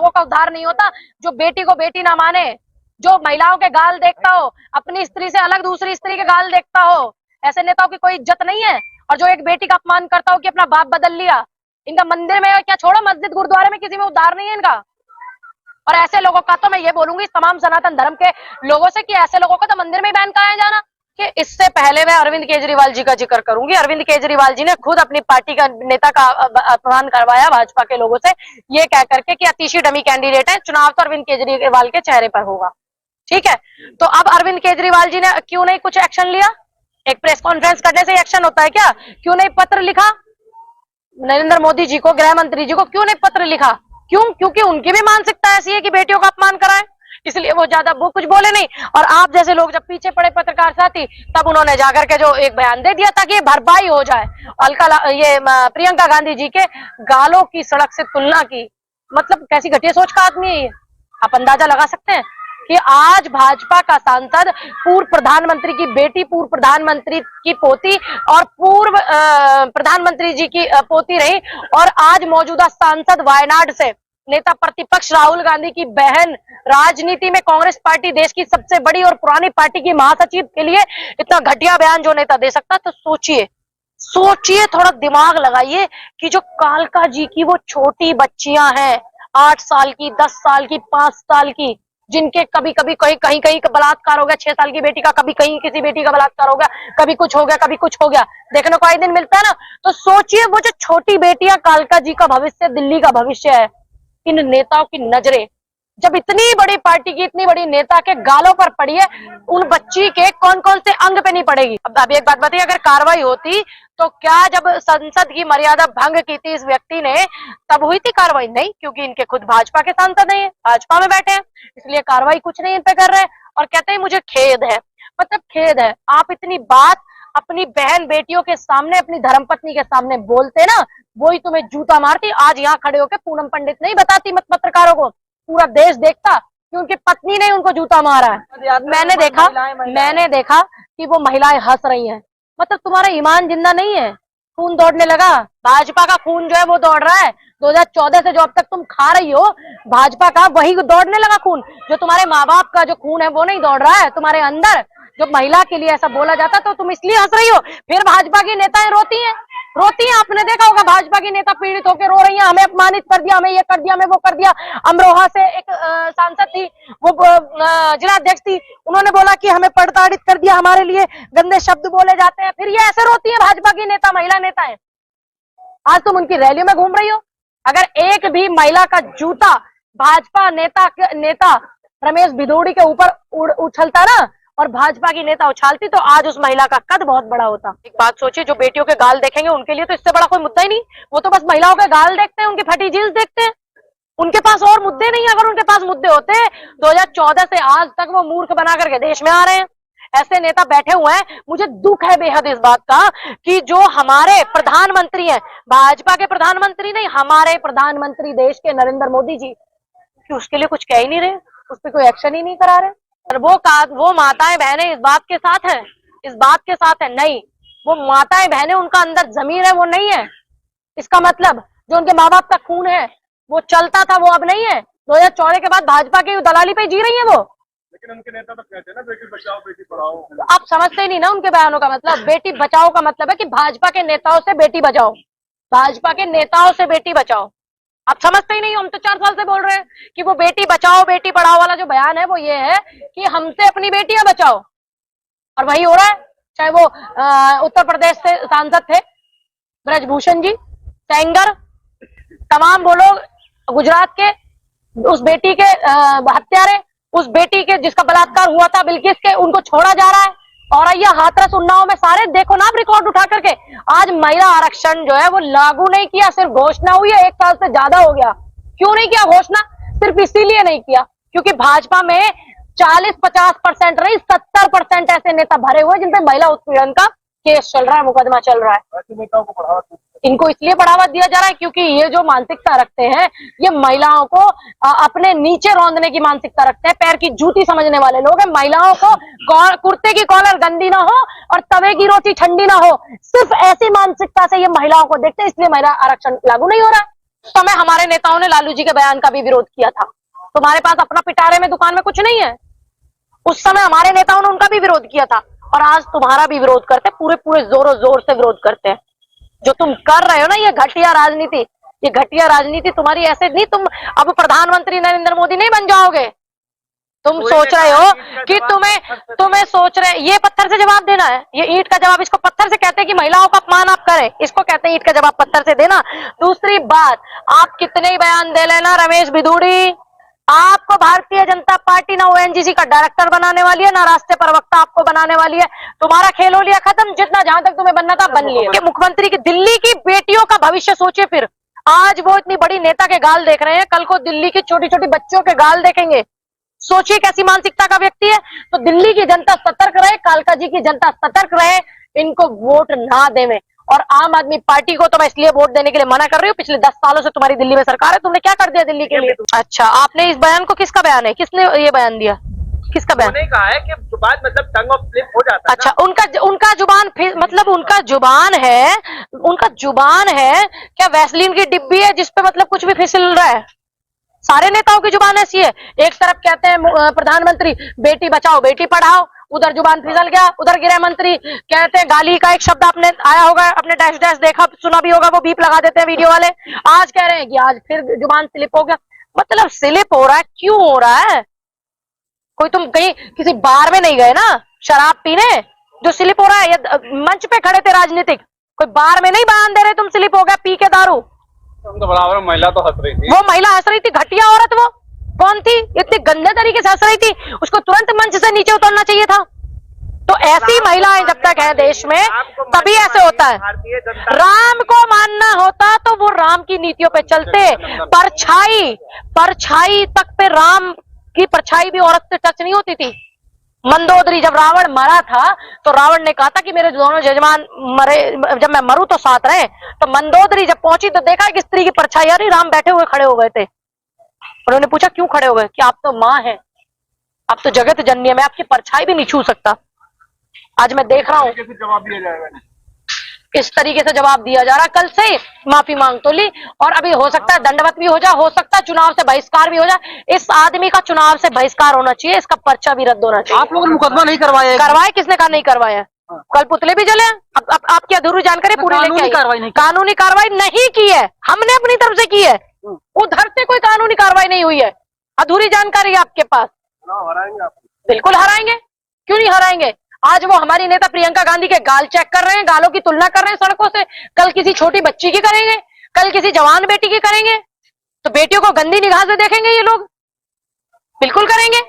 लोगों का उद्धार नहीं होता जो बेटी को बेटी ना माने, जो महिलाओं के गाल देखता हो, अपनी स्त्री से अलग दूसरी स्त्री के गाल देखता हो। ऐसे नेताओं की कोई इज्जत नहीं है। और जो एक बेटी का अपमान करता हो कि अपना बाप बदल लिया, इनका मंदिर में क्या छोड़ो, मस्जिद गुरुद्वारे में किसी में उद्धार नहीं है इनका। और ऐसे लोगों का तो मैं ये बोलूंगी तमाम सनातन धर्म के लोगों से कि ऐसे लोगों का तो मंदिर में ही बैन कराया जाना। कि इससे पहले मैं अरविंद केजरीवाल जी का जिक्र करूंगी। अरविंद केजरीवाल जी ने खुद अपनी पार्टी का नेता का अपमान करवाया भाजपा के लोगों से, ये कह करके कि अतिशी डमी कैंडिडेट है, चुनाव तो अरविंद केजरीवाल के चेहरे पर होगा। ठीक है, तो अब अरविंद केजरीवाल जी ने क्यों नहीं कुछ एक्शन लिया? एक प्रेस कॉन्फ्रेंस करने से एक्शन होता है क्या? क्यों नहीं पत्र लिखा नरेंद्र मोदी जी को, गृह मंत्री जी को क्यों नहीं पत्र लिखा? क्यों? क्योंकि उनकी भी मानसिकता ऐसी है कि बेटियों का अपमान कराएं, इसलिए वो कुछ बोले नहीं। और आप जैसे लोग जब पीछे पड़े पत्रकार साथी, तब उन्होंने जाकर के जो एक बयान दे दिया ताकि ये भरपाई हो जाए। ये प्रियंका गांधी जी के गालों की सड़क से तुलना की, मतलब कैसी घटिया सोच का आदमी है ये, आप अंदाजा लगा सकते हैं कि आज भाजपा का सांसद पूर्व प्रधानमंत्री की बेटी, पूर्व प्रधानमंत्री की पोती और पूर्व प्रधानमंत्री जी की पोती रही, और आज मौजूदा सांसद वायनाड से नेता प्रतिपक्ष राहुल गांधी की बहन, राजनीति में कांग्रेस पार्टी देश की सबसे बड़ी और पुरानी पार्टी की महासचिव के लिए इतना घटिया बयान जो नेता दे सकता, तो सोचिए, थोड़ा दिमाग लगाइए कि जो कालका जी की वो छोटी बच्चियां हैं, 8 साल की, 10 साल की, 5 साल की, जिनके कभी कभी कहीं बलात्कार हो गया, 6 साल की बेटी का कभी कहीं किसी बेटी का बलात्कार हो गया, कभी कुछ हो गया, कभी कुछ हो गया, देखने को आए दिन मिलता है ना। तो सोचिए वो जो छोटी बेटियां कालका जी का भविष्य, दिल्ली का भविष्य है, इन नेताओं की नजरें जब इतनी बड़ी पार्टी की, इतनी बड़ी नेता के गालों पर पड़ी है, उन बच्ची के कौन कौन से अंग पे नहीं पड़ेगी? अब अभी एक बात बताइए, अगर कार्रवाई होती तो क्या जब संसद की मर्यादा भंग की थी इस व्यक्ति ने, तब हुई थी कार्रवाई? नहीं, क्योंकि इनके खुद भाजपा के सांसद नहीं है, भाजपा में बैठे हैं, इसलिए कार्रवाई कुछ नहीं इन पे कर रहे हैं। और कहते हैं मुझे खेद है, मतलब खेद है। आप इतनी बात अपनी बहन बेटियों के सामने, अपनी धर्मपत्नी के सामने बोलते ना, वही तुम्हें जूता मारती। आज यहाँ खड़े होकर पूनम पंडित नहीं बताती मत पत्रकारों को, पूरा देश देखता कि उनकी पत्नी ने उनको जूता मारा है। मैंने देखा कि वो महिलाएं हंस रही हैं। मतलब तुम्हारा ईमान जिंदा नहीं है, खून दौड़ने लगा। भाजपा का खून जो है वो दौड़ रहा है, 2014 से जो अब तक तुम खा रही हो भाजपा का, वही दौड़ने लगा खून। जो तुम्हारे माँ बाप का जो खून है वो नहीं दौड़ रहा है तुम्हारे अंदर। जो महिला के लिए ऐसा बोला जाता तो तुम इसलिए हंस रही हो। फिर भाजपा की नेताएं रोती हैं। आपने देखा होगा भाजपा की नेता पीड़ित होकर रो रही हैं, हमें अपमानित कर दिया, हमें ये कर दिया, हमें वो कर दिया। अमरोहा से एक सांसद थी, वो जिलाध्यक्ष थी, उन्होंने बोला कि हमें प्रताड़ित कर दिया, हमारे लिए गंदे शब्द बोले जाते हैं। फिर ये ऐसे रोती है भाजपा की नेता, महिला नेताएं। आज तुम उनकी रैलियों में घूम रही हो। अगर एक भी महिला का जूता भाजपा नेता रमेश भिदोड़ी के ऊपर उछलता ना, और भाजपा की नेता उछालती, तो आज उस महिला का कद बहुत बड़ा होता। एक बात सोचिए, जो बेटियों के गाल देखेंगे उनके लिए तो इससे बड़ा कोई मुद्दा ही नहीं। वो तो बस महिलाओं के गाल देखते हैं, उनकी फटी जींस देखते हैं, उनके पास और मुद्दे नहीं है। अगर उनके पास मुद्दे होते 2014 से आज तक वो मूर्ख बना करके देश में आ रहे हैं। ऐसे नेता बैठे हुए हैं। मुझे दुख है बेहद इस बात का कि जो हमारे प्रधानमंत्री हैं, भाजपा के प्रधानमंत्री नहीं, हमारे प्रधानमंत्री देश के नरेंद्र मोदी जी, कि उसके लिए कुछ कह ही नहीं रहे, उस पर कोई एक्शन ही नहीं करा रहे। और वो माताएं बहनें इस बात के साथ है, नहीं, वो माताएं बहनें, उनका अंदर जमीर है, वो नहीं है। इसका मतलब जो उनके माँ बाप का खून है वो चलता था, वो अब नहीं है। 2014 के बाद भाजपा की दलाली पे जी रही है वो। लेकिन उनके नेता तो कहते हैं ना, बेटी बचाओ बेटी पढ़ाओ। आप समझते ही नहीं ना उनके बयानों का मतलब। बेटी बचाओ का मतलब है कि भाजपा के नेताओं से बेटी बचाओ, भाजपा के नेताओं से बेटी बचाओ। आप समझते ही नहीं। हम तो 4 साल से बोल रहे हैं कि वो बेटी बचाओ बेटी पढ़ाओ वाला जो बयान है वो ये है कि हमसे अपनी बेटियां बचाओ, और वही हो रहा है। चाहे वो उत्तर प्रदेश से सांसद थे ब्रजभूषण जी, सेंगर, तमाम वो लोग, गुजरात के उस बेटी के हत्यारे, उस बेटी के जिसका बलात्कार हुआ था बिल्किस के, उनको छोड़ा जा रहा है। और ये हाथरस उन्नाव में सारे देखो ना आप रिकॉर्ड उठा करके। आज महिला आरक्षण जो है वो लागू नहीं किया, सिर्फ घोषणा हुई है, 1 साल से ज्यादा हो गया। क्यों नहीं किया घोषणा? सिर्फ इसीलिए नहीं किया क्योंकि भाजपा में 40-50% नहीं, 70% ऐसे नेता भरे हुए जिन पे महिला उत्पीड़न का केस चल रहा है, मुकदमा चल रहा है। नेताओं को बढ़ावा, इनको इसलिए बढ़ावा दिया जा रहा है क्योंकि ये जो मानसिकता रखते हैं, ये महिलाओं को अपने नीचे रौंदने की मानसिकता रखते हैं, पैर की जूती समझने वाले लोग हैं। महिलाओं को कुर्ते की कॉलर गंदी ना हो और तवे की रोटी ठंडी ना हो, सिर्फ ऐसी मानसिकता से ये महिलाओं को देखते हैं, इसलिए महिला आरक्षण लागू नहीं हो रहा है। समय हमारे नेताओं ने लालू जी के बयान का भी विरोध किया था। तुम्हारे पास अपना पिटारे में दुकान में कुछ नहीं है। उस समय हमारे नेताओं ने उनका भी विरोध किया था और आज तुम्हारा भी विरोध करते हैं, पूरे पूरे जोरों जोर से विरोध करते हैं। जो तुम कर रहे हो ना, ये घटिया राजनीति, ये घटिया राजनीति तुम्हारी ऐसे नहीं, तुम अब प्रधानमंत्री नरेंद्र मोदी नहीं बन जाओगे। तुम सोच रहे हो कि तुम्हें सोच रहे, ये पत्थर से जवाब देना है, ये ईंट का जवाब, इसको पत्थर से कहते हैं कि महिलाओं का अपमान आप करें, इसको कहते हैं ईंट का जवाब पत्थर से देना। दूसरी बात, आप कितने ही बयान दे लेना रमेश बिधूड़ी, आपको भारतीय जनता पार्टी ना ओएनजीसी का डायरेक्टर बनाने वाली है, ना राष्ट्रीय प्रवक्ता आपको बनाने वाली है। तुम्हारा खेल हो लिया खत्म, जितना जहां तक तुम्हें बनना था बन लिया। कि मुख्यमंत्री की दिल्ली की बेटियों का भविष्य सोचे फिर। आज वो इतनी बड़ी नेता के गाल देख रहे हैं, कल को दिल्ली की छोटी छोटी बच्चों के गाल देखेंगे। सोचिए कैसी मानसिकता का व्यक्ति है। तो दिल्ली की जनता सतर्क रहे, कालका जी की जनता सतर्क रहे, इनको वोट ना देवे। और आम आदमी पार्टी को तो मैं इसलिए वोट देने के लिए मना कर रही हूँ, पिछले 10 सालों से तुम्हारी दिल्ली में सरकार है, तुमने क्या कर दिया दिल्ली के लिए? अच्छा, आपने इस बयान को, किसका बयान है, किसने ये बयान दिया, किसका बयान? उन्होंने कहा है कि जुबान मतलब टंग ऑफ स्लिप हो जाता है। अच्छा, उनका जुबान मतलब उनका जुबान है क्या वैसलीन की डिब्बी है जिसपे मतलब कुछ भी फिसल रहा है? सारे नेताओं की जुबान ऐसी है। एक तरफ कहते हैं प्रधानमंत्री बेटी बचाओ बेटी पढ़ाओ, उधर जुबान फिसल गया, उधर गृह मंत्री कहते हैं, गाली का एक शब्द आपने आया होगा, अपने डैश डैश देखा सुना भी होगा, वो बीप लगा देते हैं वीडियो वाले। आज कह रहे हैं कि आज फिर जुबान स्लिप हो गया। मतलब स्लिप हो रहा है, क्यों हो रहा है? कोई तुम कहीं किसी बार में नहीं गए ना शराब पीने जो स्लिप हो रहा है? या मंच पे खड़े थे राजनीतिक, कोई बार में नहीं बयान दे रहे तुम स्लिप हो गया पी के दारू। तो बराबर महिला तो हंस रही थी, वो महिला हंस रही थी, घटिया औरत। वो कौन थी इतने गंदे तरीके से हंस रही थी? उसको तुरंत मंच से नीचे उतरना चाहिए था। तो ऐसी महिलाएं जब तक है देश में तभी ऐसे होता है। राम को मानना होता तो वो राम की नीतियों पे चलते। परछाई तक पे राम की परछाई भी औरत से टच नहीं होती थी। मंदोदरी जब रावण मरा था तो रावण ने कहा था कि मेरे दोनों जजमान मरे, जब मैं मरूं तो साथ रहे। तो मंदोदरी जब पहुंची तो देखा कि स्त्री की परछाई आ रही, राम बैठे हुए खड़े हो गए थे। उन्होंने पूछा क्यों खड़े हो गए? कि आप तो माँ हैं, आप तो जगत जननी है, मैं आपकी परछाई भी नहीं छू सकता। आज मैं देख रहा हूँ कैसे जवाब दिया जाएगा? इस तरीके से जवाब दिया जा रहा। कल से माफी मांग तो ली और अभी हो सकता है दंडवत भी हो जाए, हो सकता है चुनाव से बहिष्कार भी हो जाए। इस आदमी का चुनाव से बहिष्कार होना चाहिए, इसका पर्चा भी रद्द होना चाहिए। आप लोगों ने मुकदमा नहीं करवाया? करवाए, किसने कहा नहीं करवाया? कल पुतले भी जले। अब आपकी अधूरी जानकारी पूरी लेके आई। कानूनी कार्रवाई नहीं की है, हमने अपनी तरफ से की है, उधर से कोई कानूनी कार्रवाई नहीं हुई है। अधूरी जानकारी है आपके पास। हराएंगे आप? बिल्कुल हराएंगे, क्यों नहीं हराएंगे। आज वो हमारी नेता प्रियंका गांधी के गाल चेक कर रहे हैं, गालों की तुलना कर रहे हैं सड़कों से। कल किसी छोटी बच्ची की करेंगे, कल किसी जवान बेटी की करेंगे। तो बेटियों को गंदी निगाह से देखेंगे ये लोग, बिल्कुल करेंगे।